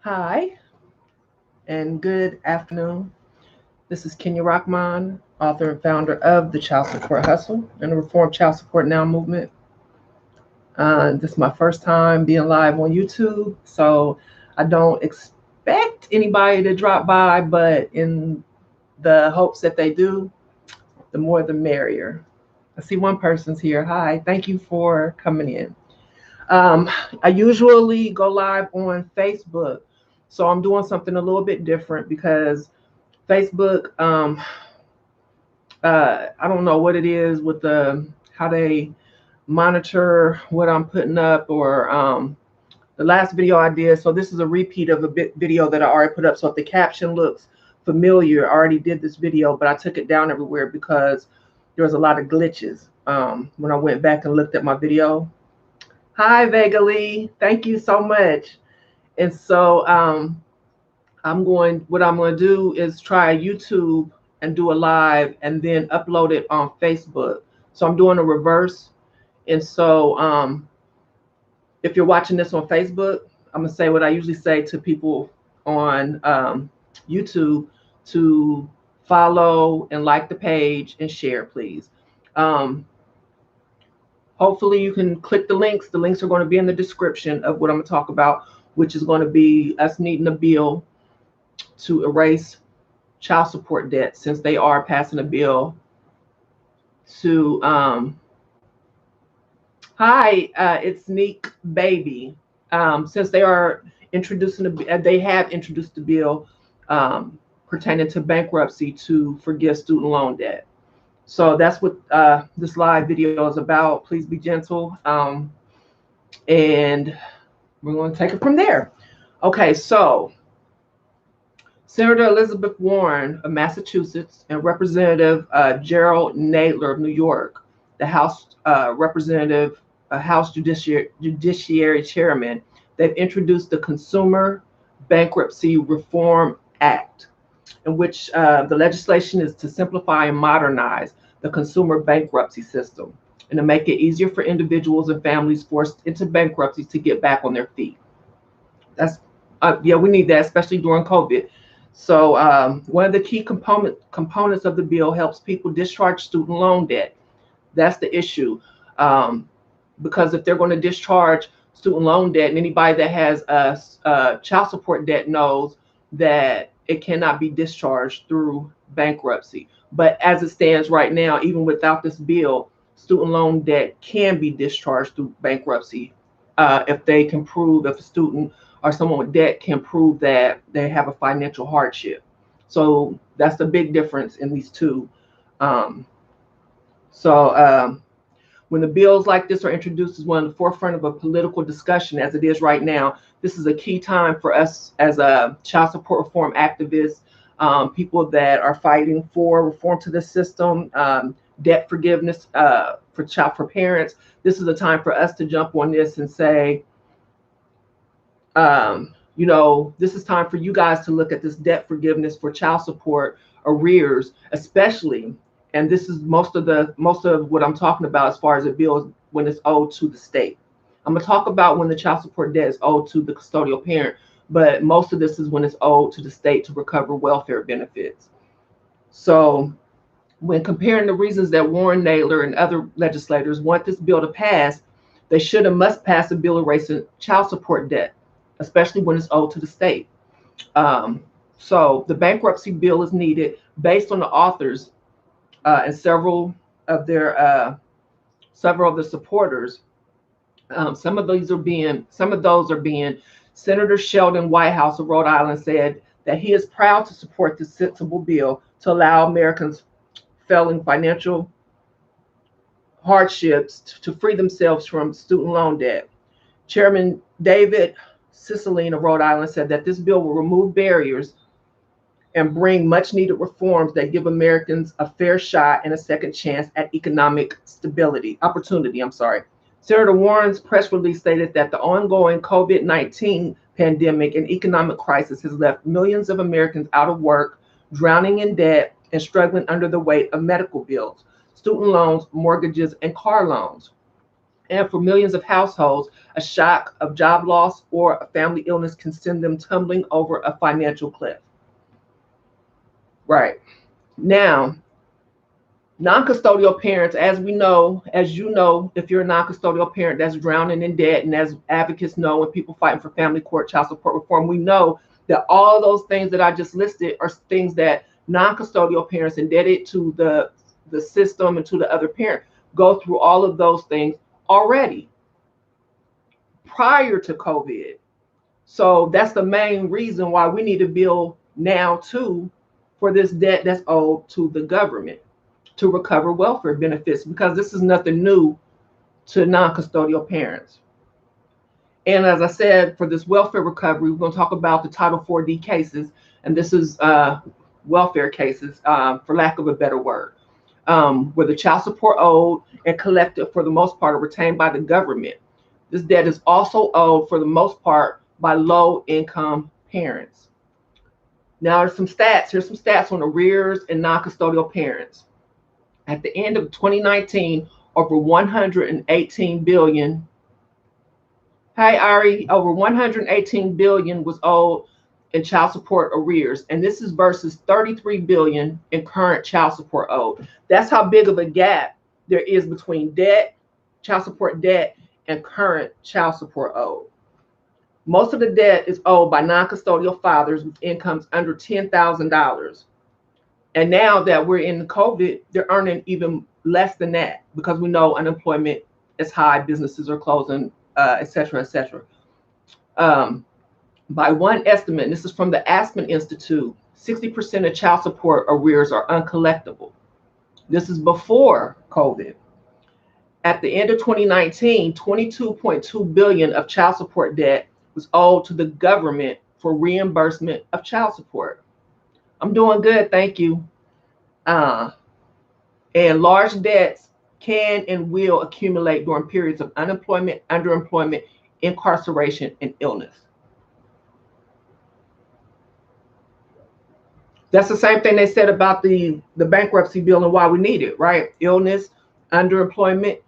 Hi, and good afternoon. This is Kenya Rockman, author and founder of the Child Support Hustle and the Reform Child Support Now movement. This is my first time being live on YouTube, so I don't expect anybody to drop by, but in the hopes that they do, the more the merrier. I see one person's here. Hi, thank you for coming in. Um, I usually go live on Facebook, so I'm doing something a little bit different because Facebook, I don't know what it is with the how they monitor what I'm putting up or the last video I did. So this is a repeat of a video that I already put up. So if the caption looks familiar, I already did this video, but I took it down everywhere because there was a lot of glitches when I went back and looked at my video. Hi, Vega Lee. Thank you so much. And so what I'm going to do is try YouTube and do a live and then upload it on Facebook. So I'm doing a reverse. And so if you're watching this on Facebook, I'm going to say what I usually say to people on YouTube to follow and like the page and share, please. Hopefully you can click the links. The links are going to be in the description of what I'm going to talk about, which is going to be us needing a bill to erase child support debt, since they are passing a bill to it's Neek Baby. Since they are they have introduced the bill pertaining to bankruptcy to forgive student loan debt. So that's what this live video is about. Please be gentle, and we're going to take it from there. Okay, so Senator Elizabeth Warren of Massachusetts and Representative Gerald Nadler of New York, the House Representative, House Judiciary Chairman, they've introduced the Consumer Bankruptcy Reform Act, in which the legislation is to simplify and modernize the consumer bankruptcy system and to make it easier for individuals and families forced into bankruptcy to get back on their feet. That's we need that, especially during COVID. So one of the key components of the bill helps people discharge student loan debt. That's the issue, because if they're going to discharge student loan debt, and anybody that has a child support debt knows that it cannot be discharged through bankruptcy. But as it stands right now, even without this bill, student loan debt can be discharged through bankruptcy if they can prove, if a student or someone with debt can prove that they have a financial hardship. So that's the big difference in these two. Um, when the bills like this are introduced as one of the forefront of a political discussion, as it is right now, this is a key time for us as a child support reform activists, people that are fighting for reform to the system, debt forgiveness for parents. This is a time for us to jump on this and say, this is time for you guys to look at this debt forgiveness for child support arrears, especially. And this is most of what I'm talking about as far as a bill is when it's owed to the state. I'm going to talk about when the child support debt is owed to the custodial parent, but most of this is when it's owed to the state to recover welfare benefits. So when comparing the reasons that Warren, Nadler, and other legislators want this bill to pass, they should and must pass a bill erasing child support debt, especially when it's owed to the state. So the bankruptcy bill is needed based on the authors and several of the supporters. Some of those are being Senator Sheldon Whitehouse of Rhode Island said that he is proud to support this sensible bill to allow Americans feeling financial hardships to free themselves from student loan debt. Chairman David Cicilline of Rhode Island said that this bill will remove barriers and bring much needed reforms that give Americans a fair shot and a second chance at economic opportunity. Senator Warren's press release stated that the ongoing COVID-19 pandemic and economic crisis has left millions of Americans out of work, drowning in debt, and struggling under the weight of medical bills, student loans, mortgages, and car loans. And for millions of households, a shock of job loss or a family illness can send them tumbling over a financial cliff. Right. Now, non-custodial parents, as we know, as you know, if you're a non-custodial parent that's drowning in debt, and as advocates know, when people fighting for family court, child support reform, we know that all those things that I just listed are things that non-custodial parents indebted to the system and to the other parent go through all of those things already prior to COVID. So that's the main reason why we need to bill now too for this debt that's owed to the government to recover welfare benefits, because this is nothing new to non-custodial parents. And as I said, for this welfare recovery, we're going to talk about the Title 4D cases, and this is welfare cases, for lack of a better word, where the child support owed and collected for the most part are retained by the government. This debt is also owed for the most part by low-income parents. Now, there's some stats. Here's some stats on arrears and non-custodial parents. At the end of 2019, over 118 billion. Hi, Ari. Over 118 billion was owed in child support arrears, and this is versus 33 billion in current child support owed. That's how big of a gap there is between debt, child support debt, and current child support owed. Most of the debt is owed by non-custodial fathers with incomes under $10,000. And now that we're in COVID, they're earning even less than that, because we know unemployment is high, businesses are closing, et cetera, et cetera. By one estimate, and this is from the Aspen Institute, 60% of child support arrears are uncollectible. This is before COVID. At the end of 2019, 22.2 billion of child support debt was owed to the government for reimbursement of child support. I'm doing good, thank you. And large debts can and will accumulate during periods of unemployment, underemployment, incarceration, and illness. That's the same thing they said about the bankruptcy bill and why we need it, right? Illness, underemployment,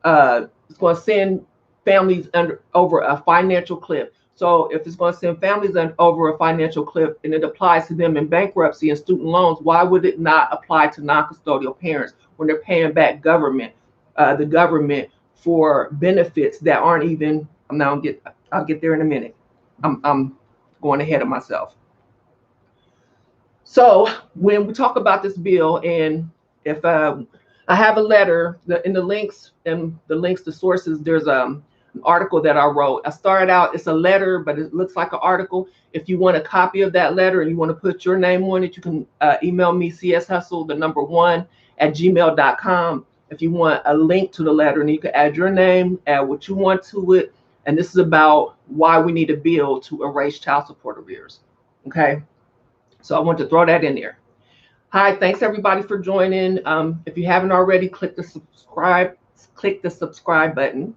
it's going to send families over a financial cliff. So if it's going to send families over a financial cliff and it applies to them in bankruptcy and student loans, why would it not apply to non-custodial parents when they're paying back the government for benefits that aren't even? I'll get there in a minute. I'm going ahead of myself. So when we talk about this bill, and if I have a letter in the links to sources, there's an article that I wrote. I started out, it's a letter, but it looks like an article. If you want a copy of that letter and you want to put your name on it, you can email me cshustle1@gmail.com. If you want a link to the letter, and you can add your name, add what you want to it. And this is about why we need a bill to erase child support arrears. Okay. So I want to throw that in there. Hi, thanks everybody for joining. If you haven't already, click the subscribe button.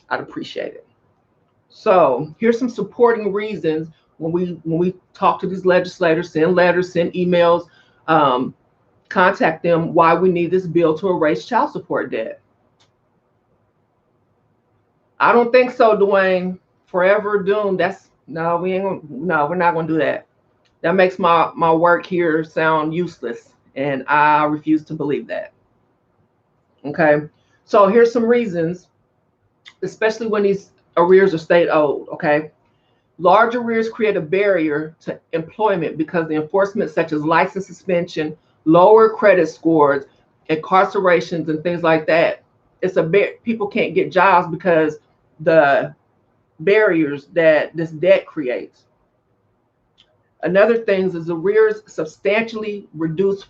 I'd appreciate it. So here's some supporting reasons when we talk to these legislators, send letters, send emails, contact them, why we need this bill to erase child support debt. I don't think so, Dwayne. Forever doomed. We're not gonna do that. That makes my work here sound useless, and I refuse to believe that. Okay, so here's some reasons, especially when these arrears are state owed. Okay, large arrears create a barrier to employment because the enforcement, such as license suspension, lower credit scores, incarcerations, and things like that, people can't get jobs because the barriers that this debt creates. Another thing is arrears substantially reduce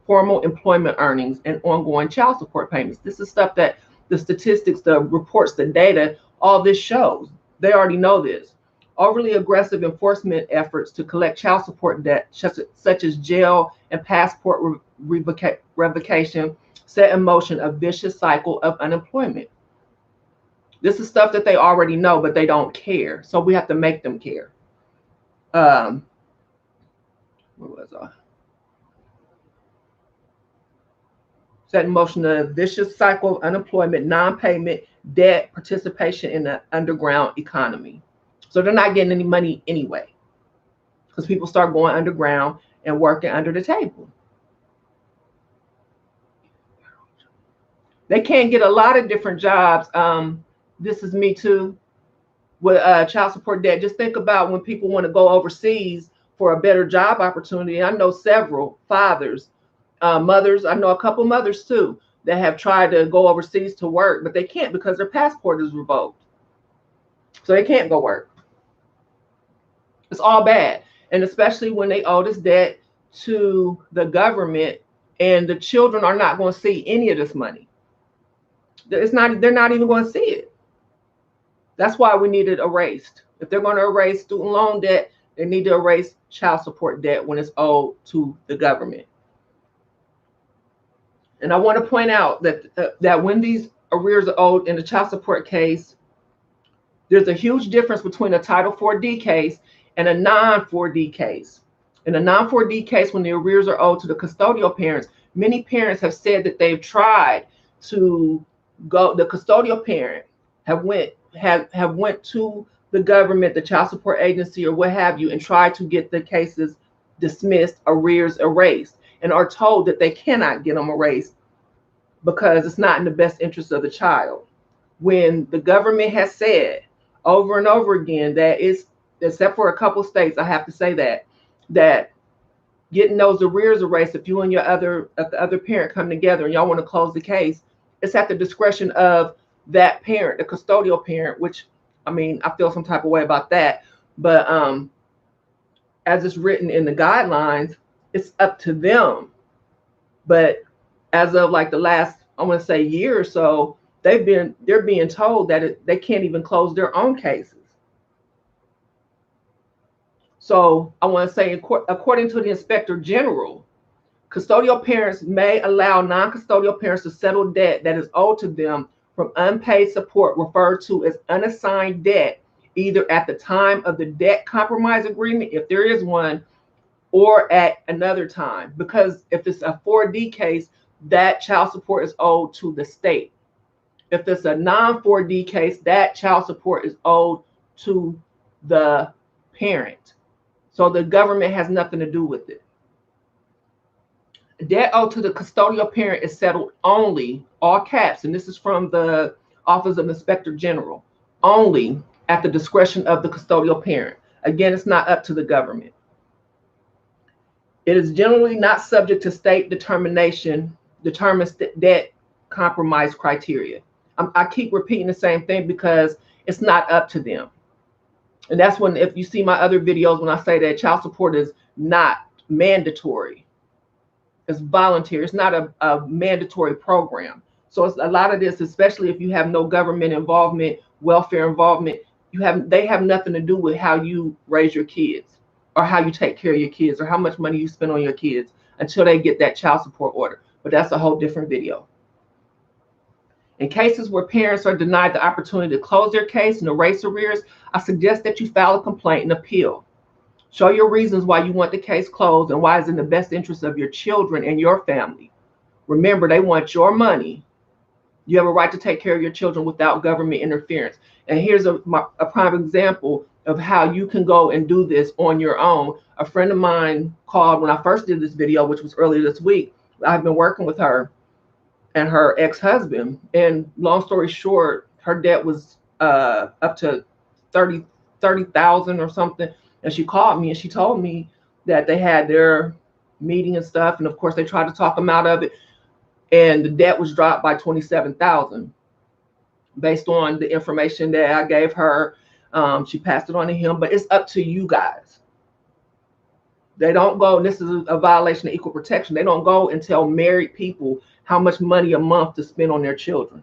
formal employment earnings and ongoing child support payments. This is stuff that the statistics, the reports, the data, all this shows. They already know this. Overly aggressive enforcement efforts to collect child support debt, such as jail and passport revocation, set in motion a vicious cycle of unemployment. This is stuff that they already know, but they don't care. So we have to make them care. Where was I? set in motion a vicious cycle of unemployment, non-payment, debt, participation in the underground economy. So they're not getting any money anyway, because people start going underground and working under the table. They can't get a lot of different jobs. This is me too, with child support debt. Just think about when people want to go overseas for a better job opportunity. I know several fathers, mothers. I know a couple mothers too that have tried to go overseas to work, but they can't because their passport is revoked. So they can't go work. It's all bad. And especially when they owe this debt to the government and the children are not going to see any of this money. They're not even going to see it. That's why we need it erased. If they're going to erase student loan debt, they need to erase child support debt when it's owed to the government. And I want to point out that when these arrears are owed in the child support case, there's a huge difference between a Title 4D case and a non-4D case. In a non-4D case, when the arrears are owed to the custodial parents, many parents have said that they've tried to go, the custodial parent have went to the government, the child support agency, or what have you, and tried to get the cases dismissed, arrears erased, and are told that they cannot get them erased because it's not in the best interest of the child. When the government has said over and over again that it's, except for a couple states, I have to say that getting those arrears erased, if you and the other parent come together and y'all want to close the case, it's at the discretion of that parent, the custodial parent, which, I mean, I feel some type of way about that. But as it's written in the guidelines, it's up to them. But as of like the last, I want to say, year or so, they're being told that they can't even close their own cases. So I want to say, according to the Inspector General, custodial parents may allow non-custodial parents to settle debt that is owed to them from unpaid support, referred to as unassigned debt, either at the time of the debt compromise agreement, if there is one, or at another time. Because if it's a 4D case, that child support is owed to the state. If it's a non-4D case, that child support is owed to the parent. So the government has nothing to do with it. Debt owed to the custodial parent is settled only, all caps, and this is from the Office of Inspector General, only at the discretion of the custodial parent. Again, it's not up to the government. It is generally not subject to state determines debt compromise criteria. I keep repeating the same thing because it's not up to them. And that's when, if you see my other videos, when I say that child support is not mandatory, it's voluntary. It's not a mandatory program. So it's a lot of this, especially if you have no government involvement, welfare involvement, they have nothing to do with how you raise your kids or how you take care of your kids or how much money you spend on your kids until they get that child support order. But that's a whole different video. In cases where parents are denied the opportunity to close their case and erase arrears, I suggest that you file a complaint and appeal. Show your reasons why you want the case closed and why it's in the best interest of your children and your family. Remember, they want your money. You have a right to take care of your children without government interference. And here's a prime example of how you can go and do this on your own. A friend of mine called when I first did this video, which was earlier this week. I've been working with her and her ex-husband. And long story short, her debt was up to $30,000 or something. And she called me and she told me that they had their meeting and stuff. And of course, they tried to talk them out of it. And the debt was dropped by $27,000 based on the information that I gave her. She passed it on to him, but it's up to you guys. They don't go, and this is a violation of equal protection. They don't go and tell married people how much money a month to spend on their children.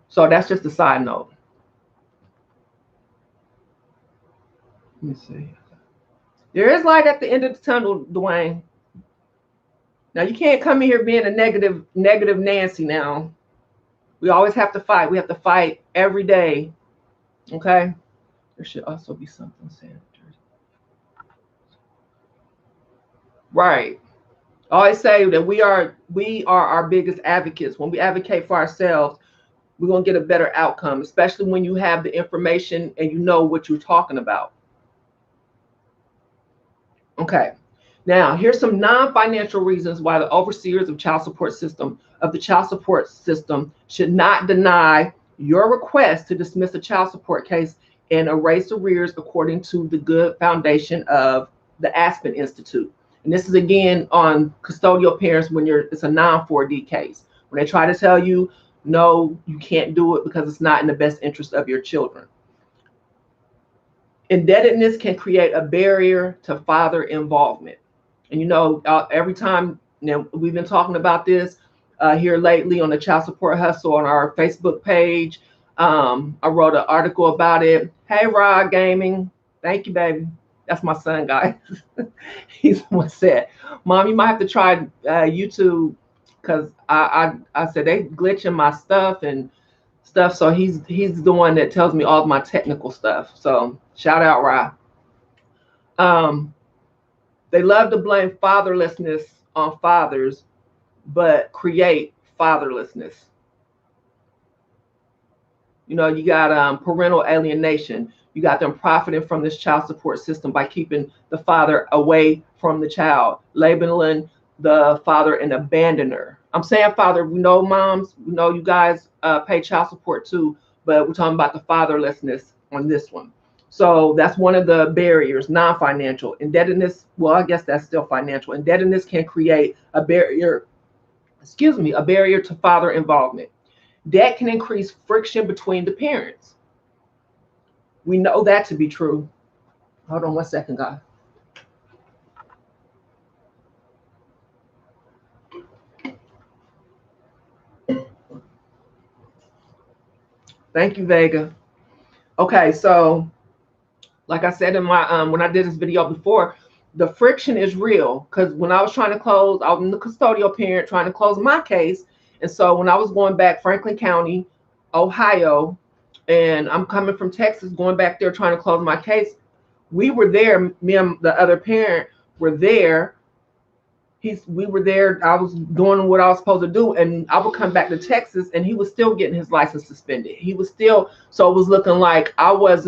So that's just a side note. Let me see. There is light at the end of the tunnel, Dwayne. Now you can't come in here being a negative Nancy now. We always have to fight. We have to fight every day. Okay? There should also be something sanitary. Right. I always say that we are our biggest advocates. When we advocate for ourselves, we're going to get a better outcome, especially when you have the information and you know what you're talking about. Okay. Now, here's some non-financial reasons why the overseers of the child support system should not deny your request to dismiss a child support case and erase arrears according to the good foundation of the Aspen Institute. And this is again on custodial parents when it's a non-4D case. When they try to tell you, no, you can't do it because it's not in the best interest of your children. Indebtedness can create a barrier to father involvement. And every time, we've been talking about this here lately on the Child Support Hustle on our Facebook page. I wrote an article about it. Hey, Rod Gaming. Thank you, baby. That's my son, guys. He's the one said, Mom, you might have to try YouTube, because I said they glitching my stuff and stuff. So he's the one that tells me all of my technical stuff. So shout out, Rod. They love to blame fatherlessness on fathers, but create fatherlessness. You got parental alienation. You got them profiting from this child support system by keeping the father away from the child, labeling the father an abandoner. I'm saying father, we know moms, we know you guys pay child support too, but we're talking about the fatherlessness on this one. So that's one of the barriers, non-financial. Indebtedness, well, I guess that's still financial. Indebtedness can create a barrier to father involvement. Debt can increase friction between the parents. We know that to be true. Hold on one second, guys. Thank you, Vega. Okay, so like I said in my when I did this video before, the friction is real, because when I was trying to close, I was the custodial parent trying to close my case. And so when I was going back Franklin County, Ohio, and I'm coming from Texas, going back there trying to close my case, we were there, me and the other parent were there. We were there. I was doing what I was supposed to do, and I would come back to Texas, and he was still getting his license suspended. He was still, so it was looking like I was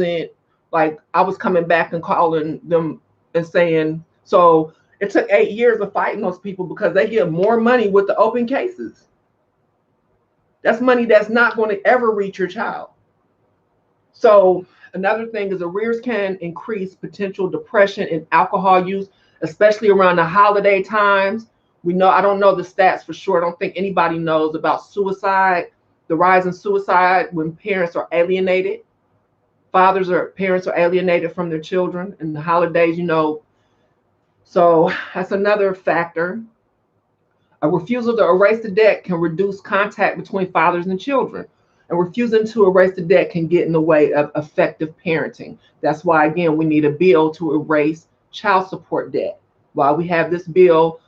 coming back and calling them and saying. So it took 8 years of fighting those people because they get more money with the open cases. That's money that's not going to ever reach your child. So another thing is arrears can increase potential depression and alcohol use, especially around the holiday times. We know, I don't know the stats for sure. I don't think anybody knows about suicide, the rise in suicide when parents are alienated. Parents are alienated from their children in the holidays, So that's another factor. A refusal to erase the debt can reduce contact between fathers and children. And refusing to erase the debt can get in the way of effective parenting. That's why, again, we need a bill to erase child support debt. While we have this bill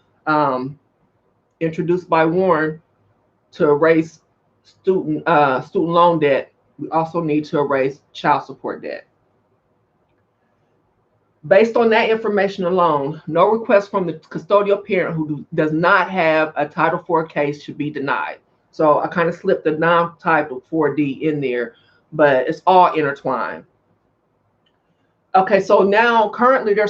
introduced by Warren to erase student loan debt, we also need to erase child support debt. Based on that information alone, no request from the custodial parent who does not have a Title IV case should be denied. So I kind of slipped the non-Title 4D in there, but it's all intertwined. Okay, so now currently there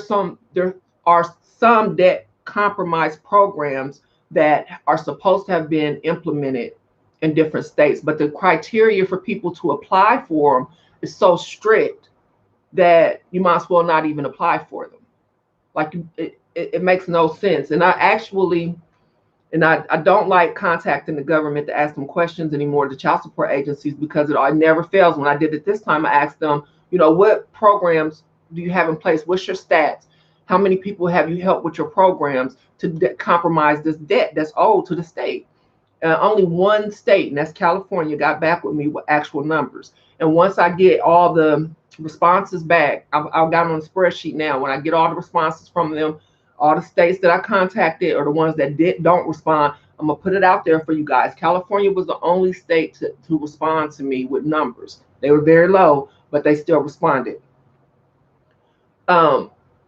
are some debt compromise programs that are supposed to have been implemented in different states, but the criteria for people to apply for them is so strict that you might as well not even apply for them. Like it makes no sense. And I don't like contacting the government to ask them questions anymore, the child support agencies, because it never fails. When I did it this time, I asked them, what programs do you have in place? What's your stats? How many people have you helped with your programs to compromise this debt that's owed to the state? Only one state, and that's California, got back with me with actual numbers. And once I get all the responses back, I've got on a spreadsheet now. When I get all the responses from them, all the states that I contacted or the ones that don't respond, I'm gonna put it out there for you guys. California was the only state to respond to me with numbers. They were very low, but they still responded.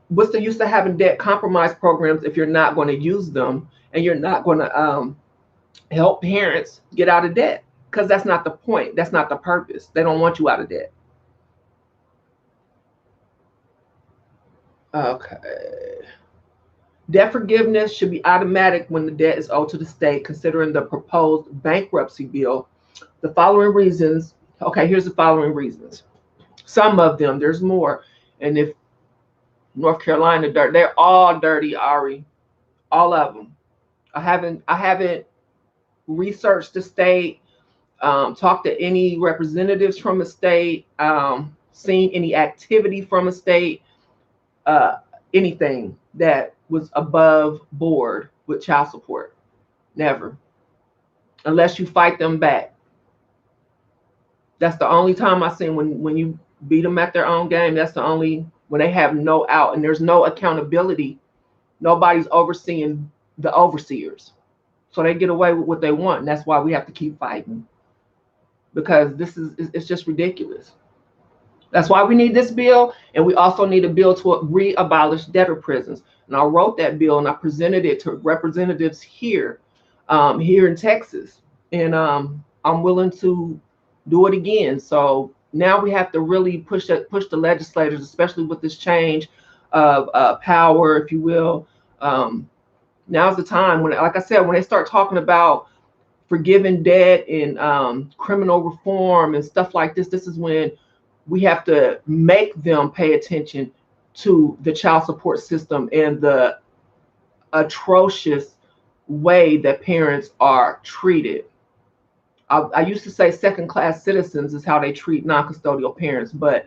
what's the use of having debt compromise programs if you're not going to use them and you're not going to help parents get out of debt? Because that's not the point. That's not the purpose. They don't want you out of debt. Okay. Debt forgiveness should be automatic when the debt is owed to the state, considering the proposed bankruptcy bill. The following reasons, okay, here's the following reasons. Some of them, there's more. And if North Carolina dirt, they're all dirty, Ari. All of them. I haven't researched the state, talked to any representatives from the state, seen any activity from a state, anything that was above board with child support. Never. Unless you fight them back. That's the only time I seen when you beat them at their own game. That's the only when they have no out and there's no accountability. Nobody's overseeing the overseers. So they get away with what they want. And that's why we have to keep fighting. Because it's just ridiculous. That's why we need this bill. And we also need a bill to re-abolish debtor prisons. And I wrote that bill and I presented it to representatives here in Texas. And I'm willing to do it again. So now we have to really push the legislators, especially with this change of power, if you will. Now's the time when, like I said, when they start talking about forgiving debt and criminal reform and stuff like this, this is when we have to make them pay attention to the child support system and the atrocious way that parents are treated. I used to say second-class citizens is how they treat non-custodial parents, but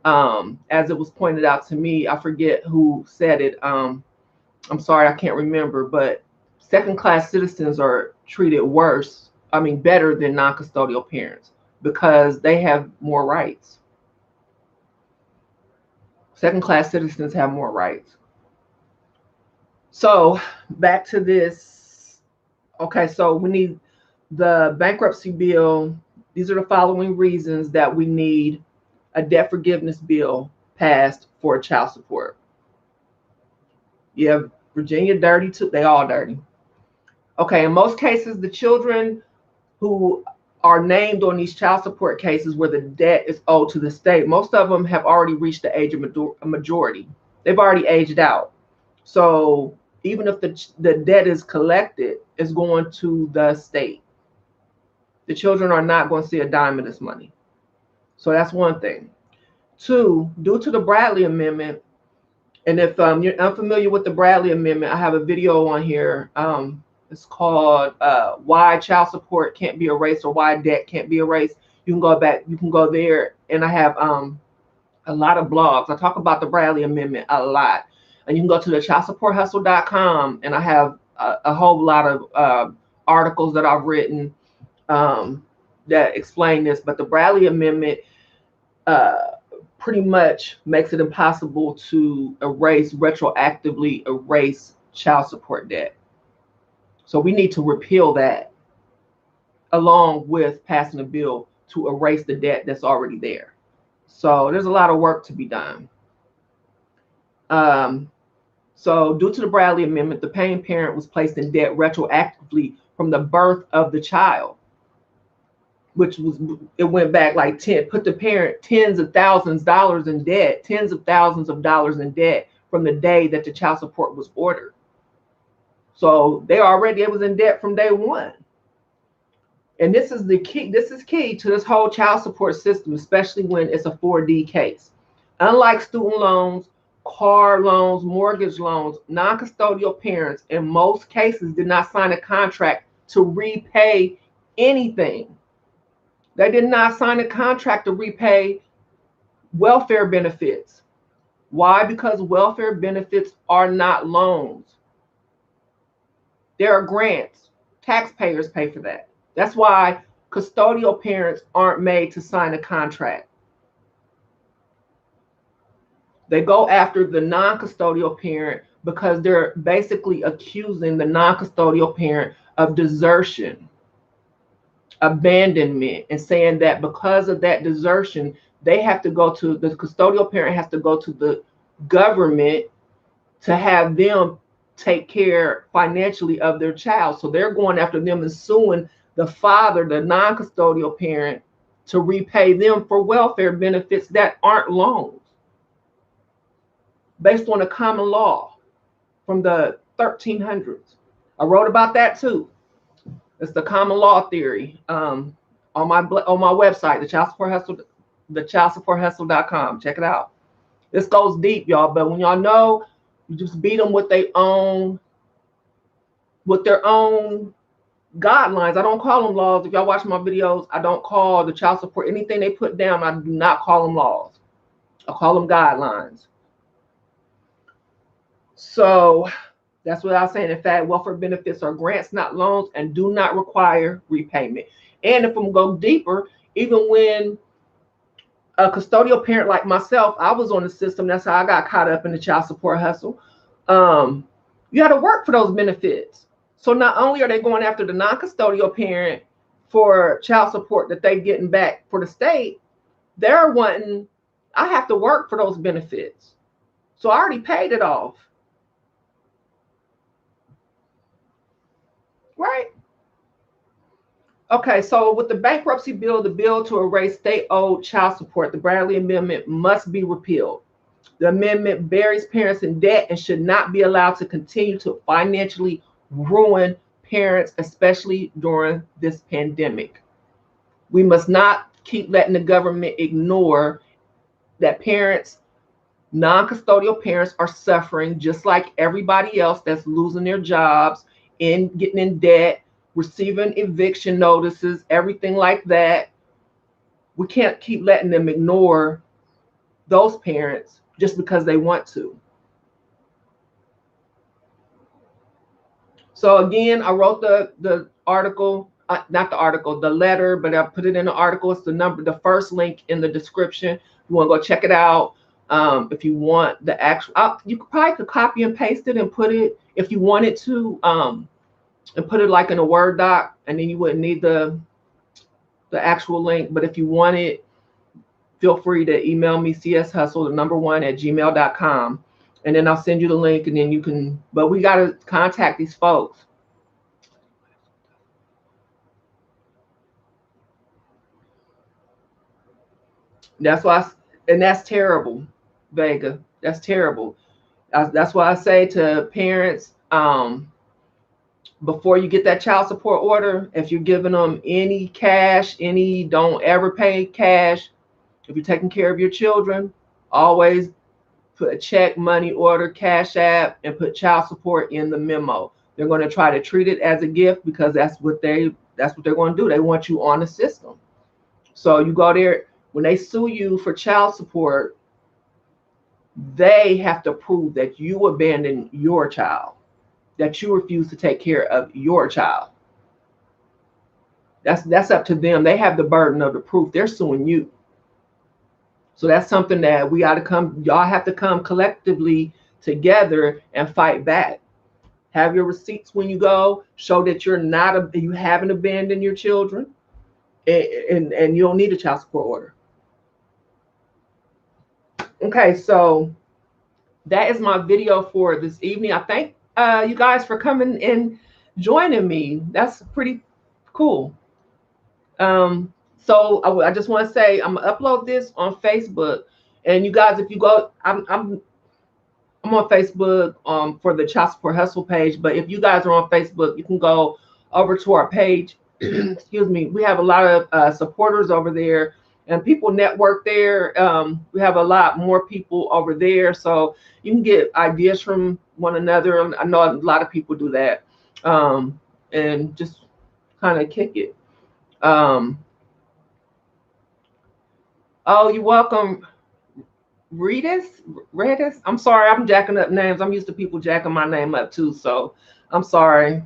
as it was pointed out to me, I forget who said it. I'm sorry, I can't remember, but second-class citizens are treated worse, better than non-custodial parents because they have more rights. Second-class citizens have more rights. So back to this. Okay, so we need the bankruptcy bill. These are the following reasons that we need a debt forgiveness bill passed for child support. You have Virginia dirty too. They all dirty. Okay, in most cases, the children who are named on these child support cases where the debt is owed to the state, most of them have already reached the age of majority. They've already aged out. So even if the debt is collected, it's going to the state. The children are not going to see a dime of this money. So that's one thing. Two, due to the Bradley Amendment, and if you're unfamiliar with the Bradley Amendment, I have a video on here. It's called Why Child Support Can't Be Erased or Why Debt Can't Be Erased. You can go back, you can go there, and I have a lot of blogs. I talk about the Bradley Amendment a lot. And you can go to the childsupporthustle.com, and I have a whole lot of articles that I've written that explain this. But the Bradley Amendment pretty much makes it impossible to retroactively erase child support debt. So we need to repeal that along with passing a bill to erase the debt that's already there. So there's a lot of work to be done. So due to the Bradley Amendment, the paying parent was placed in debt retroactively from the birth of the child, which it went back like put the parent tens of thousands of dollars in debt, tens of thousands of dollars in debt from the day that the child support was ordered. So it was in debt from day one. And this is the key. This is key to this whole child support system, especially when it's a 4D case. Unlike student loans, car loans, mortgage loans, non-custodial parents in most cases did not sign a contract to repay anything. They did not sign a contract to repay welfare benefits. Why? Because welfare benefits are not loans. There are grants. Taxpayers pay for that. That's why custodial parents aren't made to sign a contract. They go after the non-custodial parent because they're basically accusing the non-custodial parent of desertion, abandonment, and saying that because of that desertion, the custodial parent has to go to the government to have them take care financially of their child. So they're going after them and suing the father, the non-custodial parent, to repay them for welfare benefits that aren't loans based on a common law from the 1300s. I wrote about that too. It's the common law theory on my website, thechildsupporthustle.com. Check it out. This goes deep, y'all. But when y'all know, you just beat them with their own guidelines. I don't call them laws. If y'all watch my videos, I don't call the child support anything they put down. I do not call them laws. I call them guidelines. So that's what I was saying. In fact, welfare benefits are grants, not loans, and do not require repayment. And if I'm going deeper, even when a custodial parent like myself, I was on the system. That's how I got caught up in the child support hustle. You got to work for those benefits. So not only are they going after the non-custodial parent for child support that they're getting back for the state, they're wanting, I have to work for those benefits. So I already paid it off. Right? Okay, so with the bankruptcy bill, the bill to erase state-owed child support, the Bradley Amendment must be repealed. The amendment buries parents in debt and should not be allowed to continue to financially ruin parents, especially during this pandemic. We must not keep letting the government ignore that parents, non-custodial parents, are suffering just like everybody else that's losing their jobs and getting in debt, receiving eviction notices, everything like that. We can't keep letting them ignore those parents just because they want to. So again, I wrote the article, not the article, the letter, but I put it in the article. It's the first link in the description. You want to go check it out. If you want the actual, you probably could copy and paste it and put it, if you wanted to, and put it like in a Word doc, and then you wouldn't need the actual link. But if you want it, feel free to email me, cshustle1@gmail.com, and then I'll send you the link, and then you can, but we got to contact these folks. That's why, and that's terrible, Vega. That's terrible. That's why I say to parents, before you get that child support order, if you're giving them any cash, don't ever pay cash. If you're taking care of your children, always put a check, money order, cash app, and put child support in the memo. They're going to try to treat it as a gift because that's what they're going to do. They want you on the system. So you go there, when they sue you for child support, they have to prove that you abandoned your child, that you refuse to take care of your child. That's up to them. They have the burden of the proof. They're suing you. So that's something that y'all have to come collectively together and fight back. Have your receipts when you go, show that you haven't abandoned your children, and you don't need a child support order. Okay, so that is my video for this evening. I thank you guys for coming and joining me. That's pretty cool. So I just want to say I'm gonna upload this on Facebook, and you guys, if you go, I'm on Facebook for the Child Support Hustle page. But if you guys are on Facebook, you can go over to our page. Excuse me. We have a lot of supporters over there, and people network there. We have a lot more people over there, so you can get ideas from one another. I know a lot of people do that, and just kind of kick it. Oh, you're welcome, Redis. I'm sorry, I'm jacking up names. I'm used to people jacking my name up too, so I'm sorry.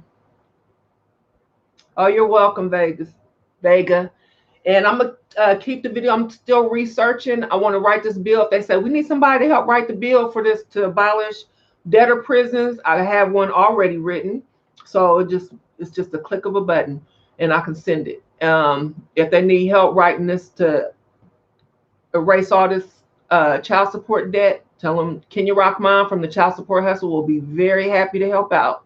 Oh, you're welcome, Vega. And I'm gonna keep the video. I'm still researching. I want to write this bill. If they say we need somebody to help write the bill for this to abolish debtor prisons, I have one already written. So it's just a click of a button, and I can send it. If they need help writing this to erase all this child support debt Tell them Kenya Rock Mom from the Child Support Hustle will be very happy to help out.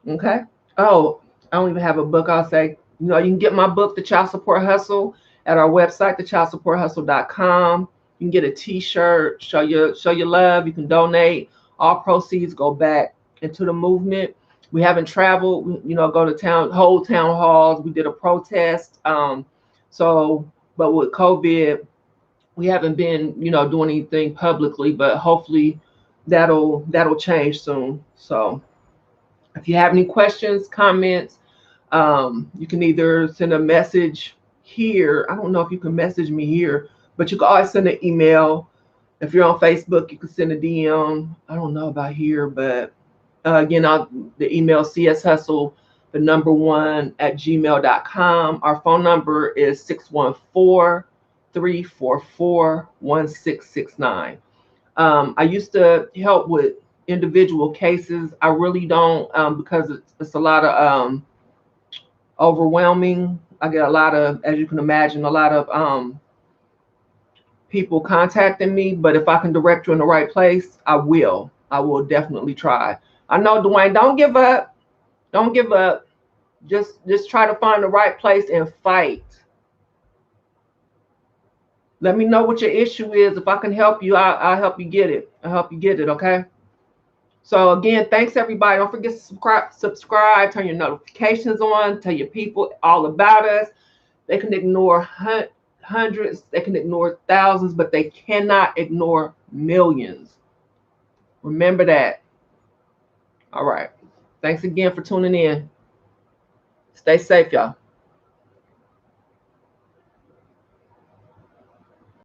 Okay. Oh, I don't even have a book. I'll say, you know, you can get my book, The Child Support Hustle, at our website, thechildsupporthustle.com. You can get a T-shirt, show your love. You can donate. All proceeds go back into the movement. We haven't traveled, you know, go to hold town halls. We did a protest. But with COVID, we haven't been, you know, doing anything publicly, but hopefully that'll change soon. So if you have any questions, comments, you can either send a message here. I don't know if you can message me here, but you can always send an email. If you're on Facebook, you can send a DM. I don't know about here, but again, the email cshustle, the number 1 at gmail.com. Our phone number is 614-344-1669. I used to help with individual cases. I really don't, because it's a lot of overwhelming. I get a lot of, as you can imagine, a lot of people contacting me. But if I can direct you in the right place, I will definitely try. I know, Dwayne, don't give up. Don't give up. Just try to find the right place and fight. Let me know what your issue is. If I can help you, I'll help you get it. I'll help you get it, okay? So again, thanks everybody. Don't forget to subscribe, turn your notifications on, tell your people all about us. They can ignore hundreds, they can ignore thousands, but they cannot ignore millions. Remember that. All right. Thanks again for tuning in. Stay safe, y'all.